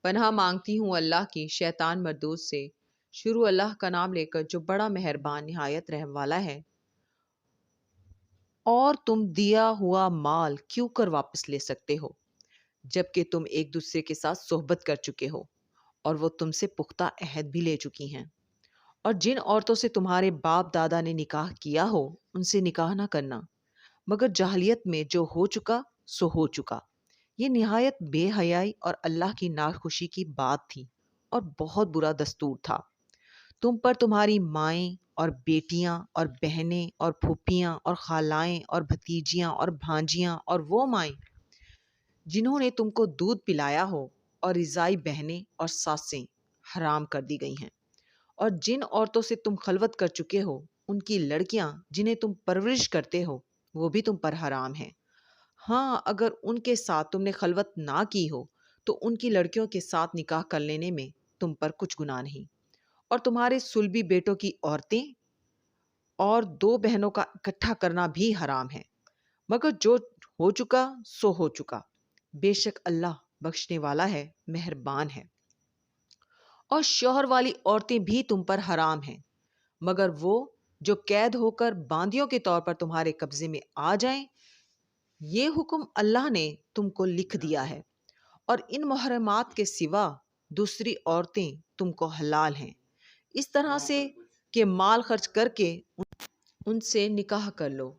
پناہ مانگتی ہوں اللہ کی شیطان مردود سے۔ شروع اللہ کا نام لے کر جو بڑا مہربان نہایت رحم والا ہے۔ اور تم دیا ہوا مال کیوں کر واپس لے سکتے ہو جبکہ تم ایک دوسرے کے ساتھ صحبت کر چکے ہو اور وہ تم سے پختہ عہد بھی لے چکی ہیں۔ اور جن عورتوں سے تمہارے باپ دادا نے نکاح کیا ہو ان سے نکاح نہ کرنا مگر جاہلیت میں جو ہو چکا سو ہو چکا۔ یہ نہایت بے حیائی اور اللہ کی ناخوشی کی بات تھی اور بہت برا دستور تھا۔ تم پر تمہاری مائیں اور بیٹیاں اور بہنیں اور پھوپھیاں اور خالائیں اور بھتیجیاں اور بھانجیاں اور وہ مائیں جنہوں نے تم کو دودھ پلایا ہو اور رضائی بہنیں اور ساسیں حرام کر دی گئی ہیں۔ اور جن عورتوں سے تم خلوت کر چکے ہو ان کی لڑکیاں جنہیں تم پرورش کرتے ہو وہ بھی تم پر حرام ہیں۔ ہاں اگر ان کے ساتھ تم نے خلوت نہ کی ہو تو ان کی لڑکیوں کے ساتھ نکاح کر لینے میں تم پر کچھ گناہ نہیں۔ اور تمہارے صلبی بیٹوں کی عورتیں اور دو بہنوں کا اکٹھا کرنا بھی حرام ہے مگر جو ہو چکا سو ہو چکا۔ بے شک اللہ بخشنے والا ہے، مہربان ہے۔ اور شوہر والی عورتیں بھی تم پر حرام ہیں مگر وہ جو قید ہو کر باندیوں کے طور پر تمہارے قبضے میں آ جائیں۔ یہ حکم اللہ نے تم کو لکھ دیا ہے۔ اور ان محرمات کے سوا دوسری عورتیں تم کو حلال ہیں اس طرح سے کہ مال خرچ کر کے ان سے نکاح کر لو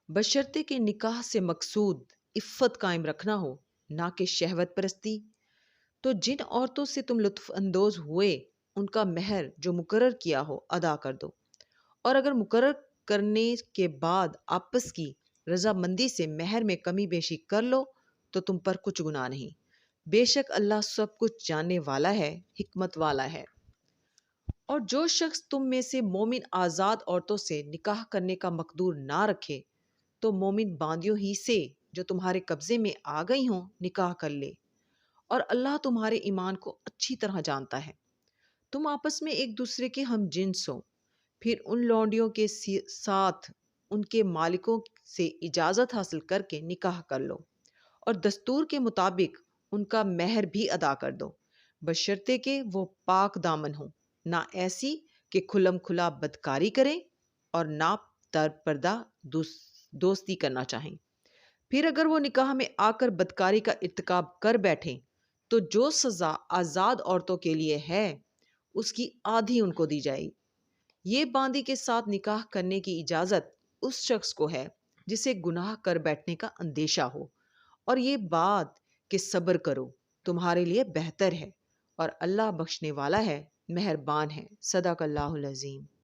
بشرطے کہ نکاح سے مقصود عفت قائم رکھنا ہو نہ کہ شہوت پرستی۔ تو جن عورتوں سے تم لطف اندوز ہوئے ان کا مہر جو مقرر کیا ہو ادا کر دو۔ اور اگر مقرر کرنے کے بعد آپس کی رضامندی سے مہر میں کمی بیشی کر لو تو تم پر کچھ گناہ نہیں۔ بے شک اللہ سب کچھ جاننے والا ہے، حکمت والا ہے۔ اور جو شخص تم میں سے مومن آزاد عورتوں سے نکاح کرنے کا مقدور نہ رکھے تو مومن باندیوں ہی سے جو تمہارے قبضے میں آ گئی ہوں نکاح کر لے۔ اور اللہ تمہارے ایمان کو اچھی طرح جانتا ہے۔ تم آپس میں ایک دوسرے کے ہم جنس ہو، پھر ان لونڈیوں کے ساتھ ان کے مالکوں سے اجازت حاصل کر کے نکاح کر لو اور دستور کے مطابق ان کا مہر بھی ادا کر دو بشرطے کہ وہ پاک دامن ہوں، نہ ایسی کہ کھلم کھلا بدکاری کریں اور نہ در پردہ دوستی کرنا چاہیں۔ پھر اگر وہ نکاح میں آ کر بدکاری کا ارتکاب کر بیٹھیں تو جو سزا آزاد عورتوں کے لیے ہے اس کی آدھی ان کو دی جائے۔ یہ باندی کے ساتھ نکاح کرنے کی اجازت اس شخص کو ہے جسے گناہ کر بیٹھنے کا اندیشہ ہو، اور یہ بات کہ صبر کرو تمہارے لیے بہتر ہے، اور اللہ بخشنے والا ہے، مہربان ہے۔ صدق اللہ العظیم۔